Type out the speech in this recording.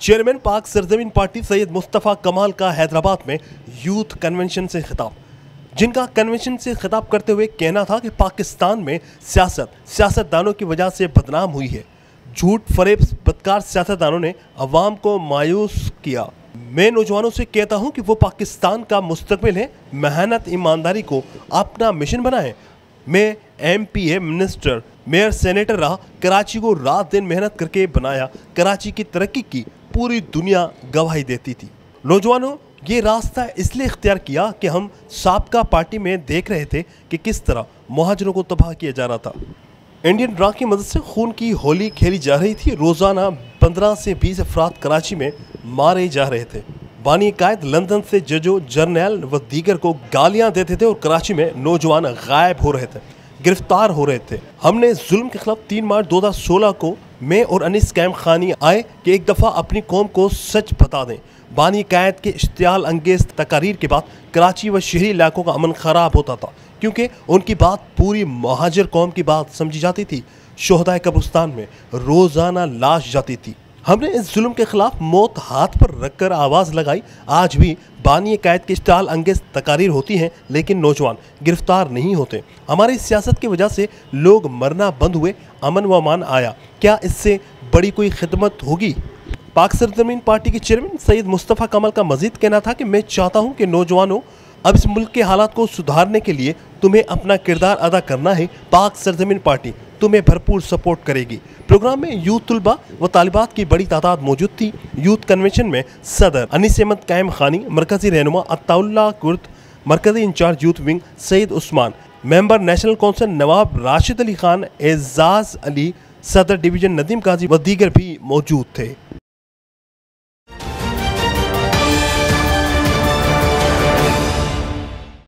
Chairman पाक सरजमीन party Syed Mustafa कमाल का हैदराबाद में यूथ कन्वेंशन से खिताब, जिनका कन्वेंशन से खिताब करते हुए कहना था कि पाकिस्तान में सियासतदानों की वजह से बदनाम हुई है। झूठ फरेब बदकार सियासतदानों ने अवाम को मायूस किया। मैं नौजवानों से कहता हूं कि वो पाकिस्तान का मुस्तकबिल है, मेहनत ईमानदारी को अपना मिशन बनाएं। मैं MPA मिनिस्टर, मेयर, सेनेटर रहा, कराची को रात दिन मेहनत करके बनाया। कराची की तरक्की की पूरी दुनिया गवाही देती थी। नौजवानों, ये रास्ता इसलिए इख्तियार किया कि हम साबका पार्टी में देख रहे थे कि किस तरह मुहाजिरों को तबाह किया जा रहा था। इंडियन ड्रा की मदद से खून की होली खेली जा रही थी। रोज़ाना 15 से 20 अफराद कराची में मारे जा रहे थे। बानी कायद लंदन से जजों, जर्नैल व दीगर को गालियां देते थे और कराची में नौजवान गायब हो रहे थे, गिरफ्तार हो रहे थे। हमने जुल्म के खिलाफ 3 मार्च 2016 को मैं और अनीस कैम खानी आए कि एक दफ़ा अपनी कौम को सच बता दें। बानी कायद के इश्तियाल अंगेज तकारीर के बाद कराची व शहरी इलाकों का अमन ख़राब होता था, क्योंकि उनकी बात पूरी महाजर कौम की बात समझी जाती थी। शोहदाए कब्रिस्तान में रोज़ाना लाश जाती थी। हमने इस जुल्म के खिलाफ मौत हाथ पर रखकर आवाज़ लगाई। आज भी बानी कायद के इश्तियाल अंगेज तकारीर होती हैं, लेकिन नौजवान गिरफ्तार नहीं होते। हमारी सियासत की वजह से लोग मरना बंद हुए, अमन व अमान आया। क्या इससे बड़ी कोई खिदमत होगी? पाक सरजमीन पार्टी के चेयरमैन सैयद मुस्तफ़ा कमाल का मजीद कहना था कि मैं चाहता हूँ कि नौजवानों, अब इस मुल्क के हालात को सुधारने के लिए तुम्हें अपना किरदार अदा करना है। पाक सरजमीन पार्टी तुम्हें भरपूर सपोर्ट करेगी। प्रोग्राम में यूथ तलबा व तालिबात की बड़ी तादाद मौजूद थी। यूथ कन्वेंशन में सदर अनीस अहमद कैम खानी, मरकजी रहनुमा अताउल्लाह कुर्द, मरकजी incharge youth wing Saeed Usman, member national council Nawab Rashid Ali Khan, Ejaz Ali, सदर डिवीजन नदीम काजी व दीगर भी मौजूद थे।